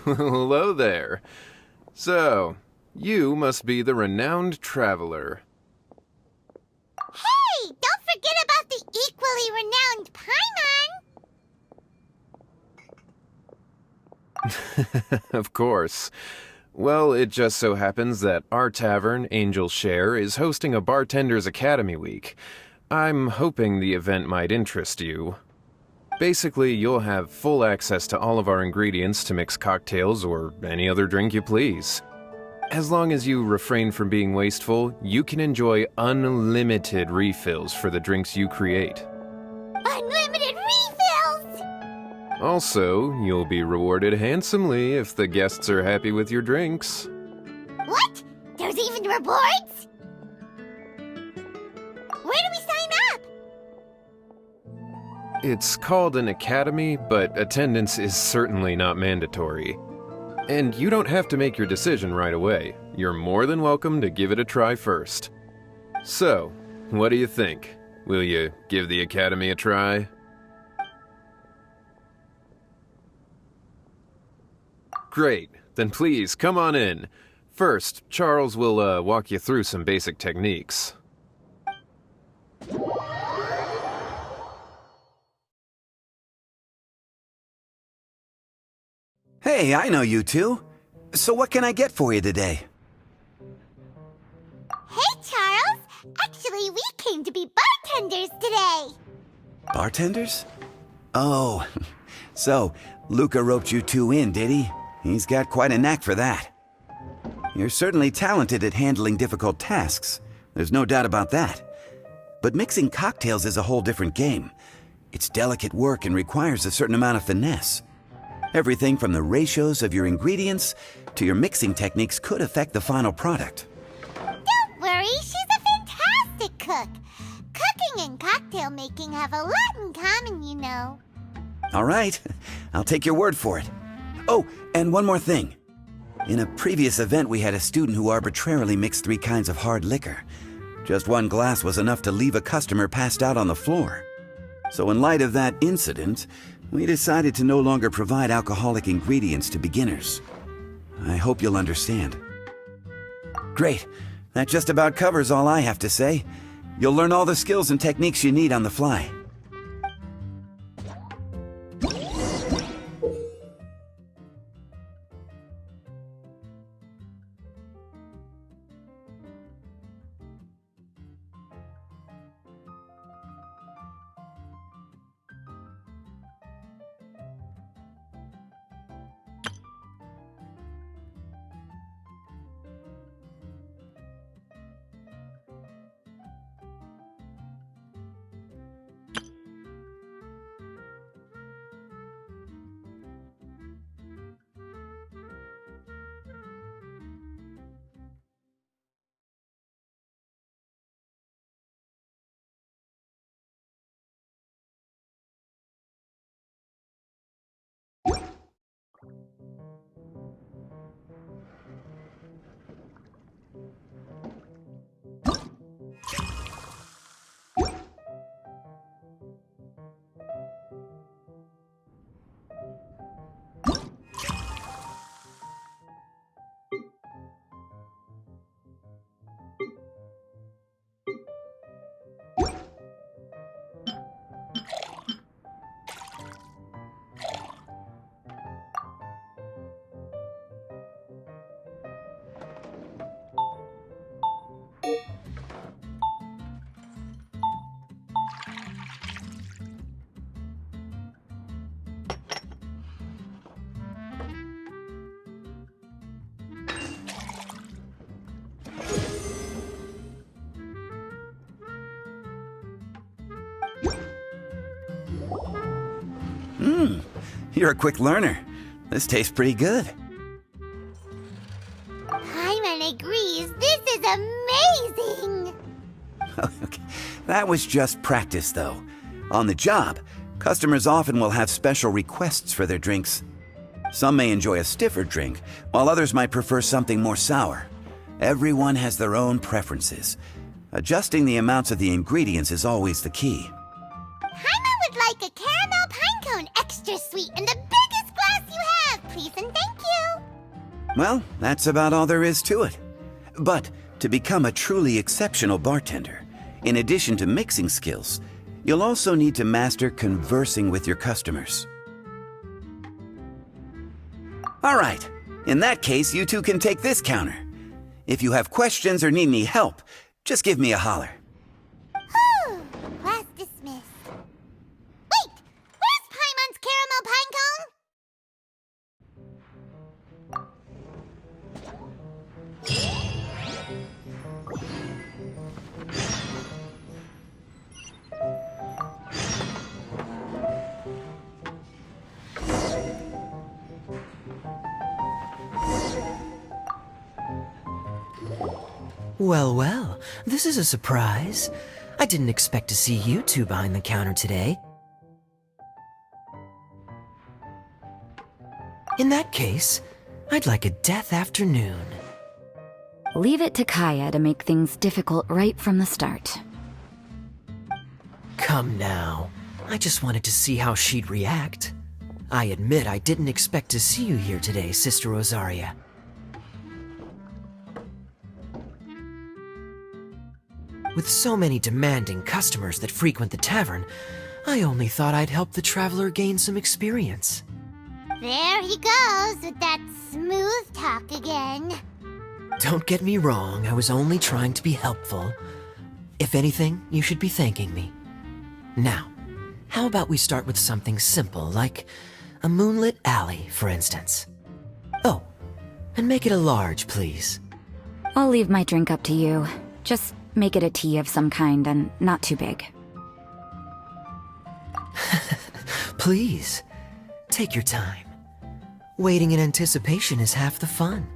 Hello there. So, you must be the renowned traveler. Hey, don't forget about the equally renowned Paimon! Of course. Well, it just so happens that our tavern, Angel's Share, is hosting a Bartender's Academy Week. I'm hoping the event might interest you. Basically, you'll have full access to all of our ingredients to mix cocktails or any other drink you please. As long as you refrain from being wasteful, you can enjoy unlimited refills for the drinks you create. Unlimited refills! Also, you'll be rewarded handsomely if the guests are happy with your drinks. What? There's even rewards? Where do we sign up? It's called an academy, but attendance is certainly not mandatory. And you don't have to make your decision right away. You're more than welcome to give it a try first. So, what do you think? Will you give the academy a try? Great. Then please, come on in. First, Charles will walk you through some basic techniques. Hey, I know you two. So what can I get for you today? Hey, Charles! Actually, we came to be bartenders today! Bartenders? Oh, so Luca roped you two in, did he? He's got quite a knack for that. You're certainly talented at handling difficult tasks. There's no doubt about that. But mixing cocktails is a whole different game. It's delicate work and requires a certain amount of finesse. Everything from the ratios of your ingredients to your mixing techniques could affect the final product. Don't worry, she's a fantastic cook. Cooking and cocktail making have a lot in common, you know. All right, I'll take your word for it. Oh, and one more thing. In a previous event, we had a student who arbitrarily mixed 3 kinds of hard liquor. Just one glass was enough to leave a customer passed out on the floor. So in light of that incident, we decided to no longer provide alcoholic ingredients to beginners. I hope you'll understand. Great. That just about covers all I have to say. You'll learn all the skills and techniques you need on the fly. You're a quick learner. This tastes pretty good. Paimon agrees. This is amazing! Okay. That was just practice, though. On the job, customers often will have special requests for their drinks. Some may enjoy a stiffer drink, while others might prefer something more sour. Everyone has their own preferences. Adjusting the amounts of the ingredients is always the key. Paimon would like a caramel pine cone extra sweet in the biggest glass you have, please and thank you! Well, that's about all there is to it. But to become a truly exceptional bartender, in addition to mixing skills, you'll also need to master conversing with your customers. All right, in that case, you two can take this counter. If you have questions or need any help, just give me a holler. Whew, class dismissed. Wait, where's Paimon's caramel pinecone? Well, well, this is a surprise. I didn't expect to see you two behind the counter today. In that case, I'd like a death afternoon. Leave it to Kaya to make things difficult right from the start. Come now. I just wanted to see how she'd react. I admit I didn't expect to see you here today, Sister Rosaria. With so many demanding customers that frequent the tavern, I only thought I'd help the traveler gain some experience. There he goes with that smooth talk again. Don't get me wrong, I was only trying to be helpful. If anything, you should be thanking me. Now, how about we start with something simple, like a moonlit alley, for instance? Oh, and make it a large, please. I'll leave my drink up to you. Just make it a tea of some kind and not too big. Please, take your time. Waiting in anticipation is half the fun.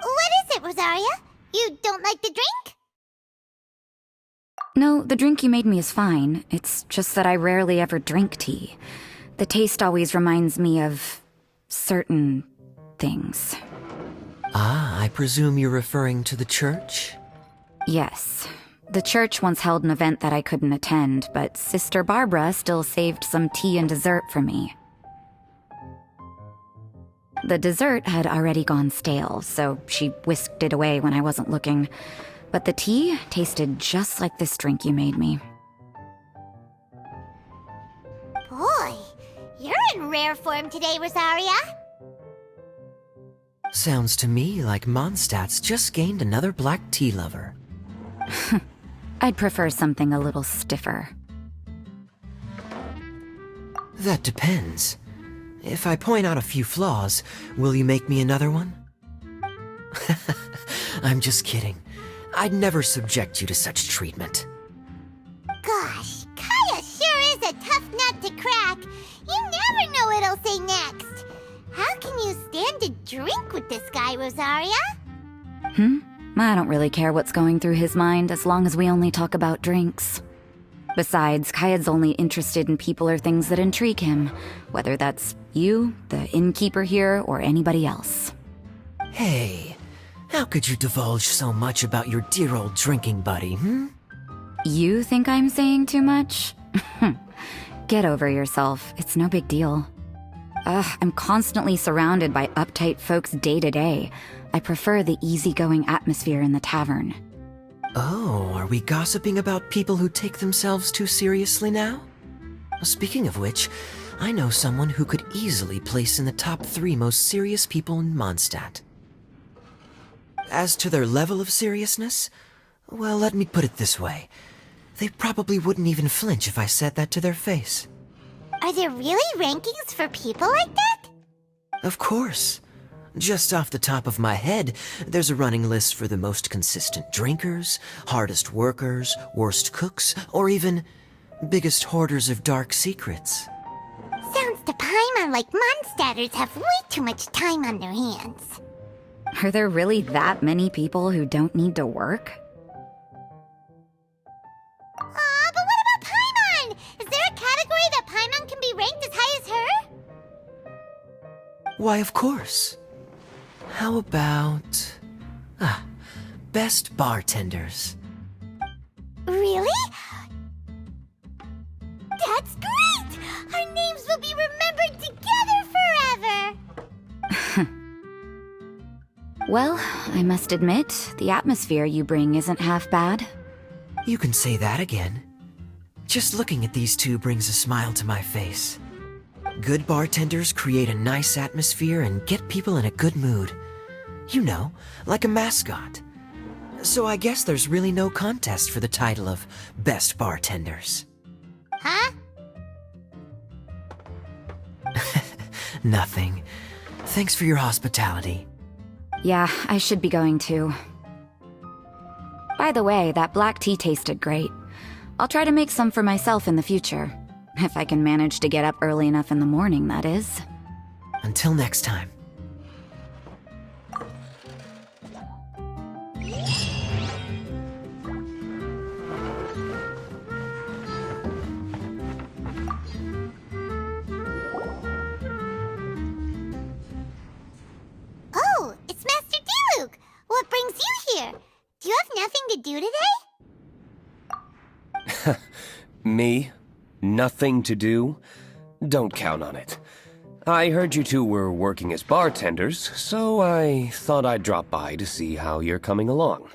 What is it, Rosaria? You don't like the drink? No, the drink you made me is fine. It's just that I rarely ever drink tea. The taste always reminds me of certain things. Ah, I presume you're referring to the church? Yes. The church once held an event that I couldn't attend, but Sister Barbara still saved some tea and dessert for me. The dessert had already gone stale, so she whisked it away when I wasn't looking. But the tea tasted just like this drink you made me. Boy, you're in rare form today, Rosaria. Sounds to me like Mondstadt's just gained another black tea lover. I'd prefer something a little stiffer. That depends. If I point out a few flaws, will you make me another one? I'm just kidding. I'd never subject you to such treatment. Gosh, Kaya sure is a tough nut to crack. You never know what he'll say next. How can you stand to drink with this guy, Rosaria? I don't really care what's going through his mind as long as we only talk about drinks. Besides, Kayad's only interested in people or things that intrigue him, whether that's you, the innkeeper here, or anybody else. Hey, how could you divulge so much about your dear old drinking buddy, You think I'm saying too much? Get over yourself. It's no big deal. I'm constantly surrounded by uptight folks day to day. I prefer the easygoing atmosphere in the tavern. Oh, are we gossiping about people who take themselves too seriously now? Speaking of which, I know someone who could easily place in the top 3 most serious people in Mondstadt. As to their level of seriousness, well, let me put it this way. They probably wouldn't even flinch if I said that to their face. Are there really rankings for people like that? Of course. Just off the top of my head, there's a running list for the most consistent drinkers, hardest workers, worst cooks, or even biggest hoarders of dark secrets. Sounds to Paimon like Mondstadters have way too much time on their hands. Are there really that many people who don't need to work? Aw, but what about Paimon? Is there a category that Paimon can be ranked as high as her? Why, of course. How about... best bartenders. Really? That's great! Our names will be remembered together forever! Well, I must admit, the atmosphere you bring isn't half bad. You can say that again. Just looking at these two brings a smile to my face. Good bartenders create a nice atmosphere and get people in a good mood. You know, like a mascot. So I guess there's really no contest for the title of Best Bartenders. Huh? Nothing. Thanks for your hospitality. Yeah, I should be going too. By the way, that black tea tasted great. I'll try to make some for myself in the future. If I can manage to get up early enough in the morning, that is. Until next time. Oh, it's Master Diluc! What brings you here? Do you have nothing to do today? Me? Nothing to do? Don't count on it. I heard you two were working as bartenders, so I thought I'd drop by to see how you're coming along.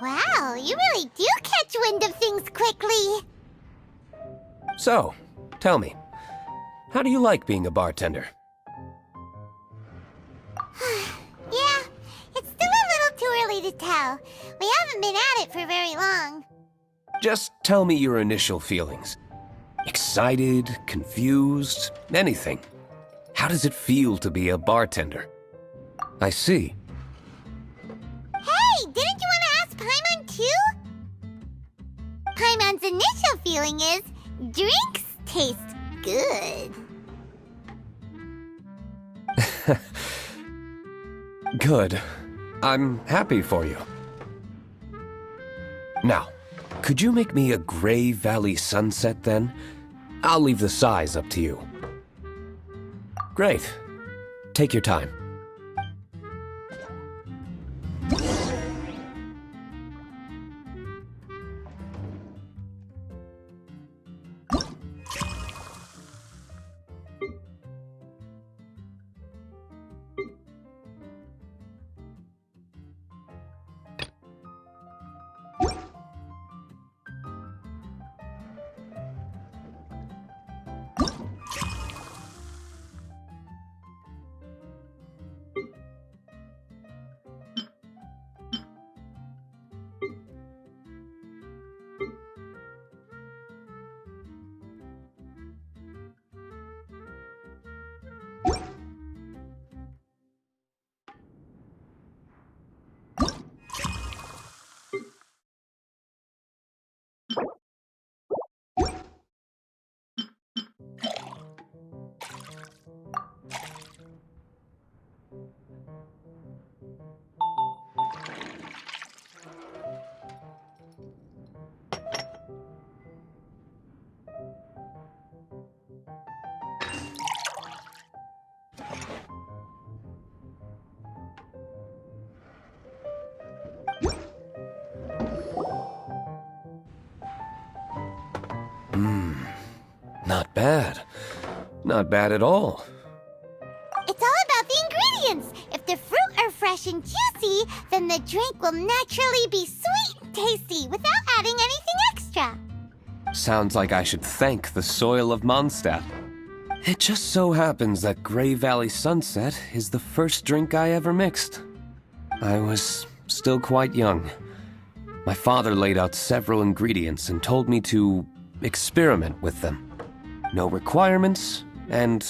Wow, you really do catch wind of things quickly. So, tell me, how do you like being a bartender? Yeah, it's still a little too early to tell. We haven't been at it for very long. Just tell me your initial feelings. Excited, confused, anything. How does it feel to be a bartender? I see. Hey, didn't you want to ask Paimon too? Paimon's initial feeling is, drinks taste good. Good. I'm happy for you. Now, could you make me a Gray Valley sunset then? I'll leave the size up to you. Great. Take your time. Not bad. Not bad at all. It's all about the ingredients. If the fruit are fresh and juicy, then the drink will naturally be sweet and tasty without adding anything extra. Sounds like I should thank the soil of Mondstadt. It just so happens that Grey Valley Sunset is the first drink I ever mixed. I was still quite young. My father laid out several ingredients and told me to experiment with them. No requirements and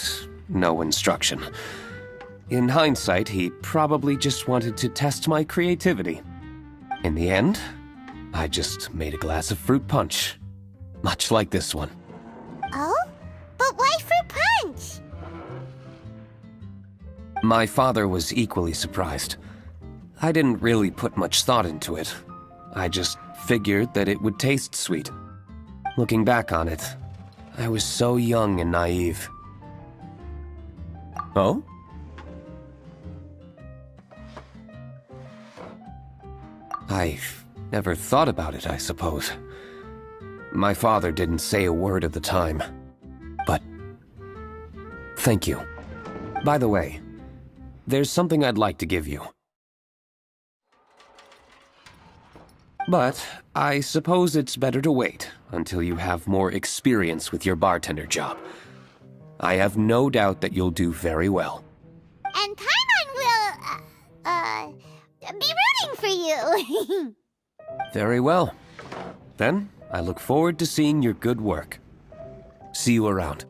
no instruction. In hindsight, he probably just wanted to test my creativity. In the end, I just made a glass of fruit punch. Much like this one. Oh? But why fruit punch? My father was equally surprised. I didn't really put much thought into it. I just figured that it would taste sweet. Looking back on it, I was so young and naive. Oh? I've never thought about it, I suppose. My father didn't say a word at the time. But thank you. By the way, there's something I'd like to give you. But I suppose it's better to wait until you have more experience with your bartender job. I have no doubt that you'll do very well. And Paimon will, be rooting for you. Very well. Then, I look forward to seeing your good work. See you around.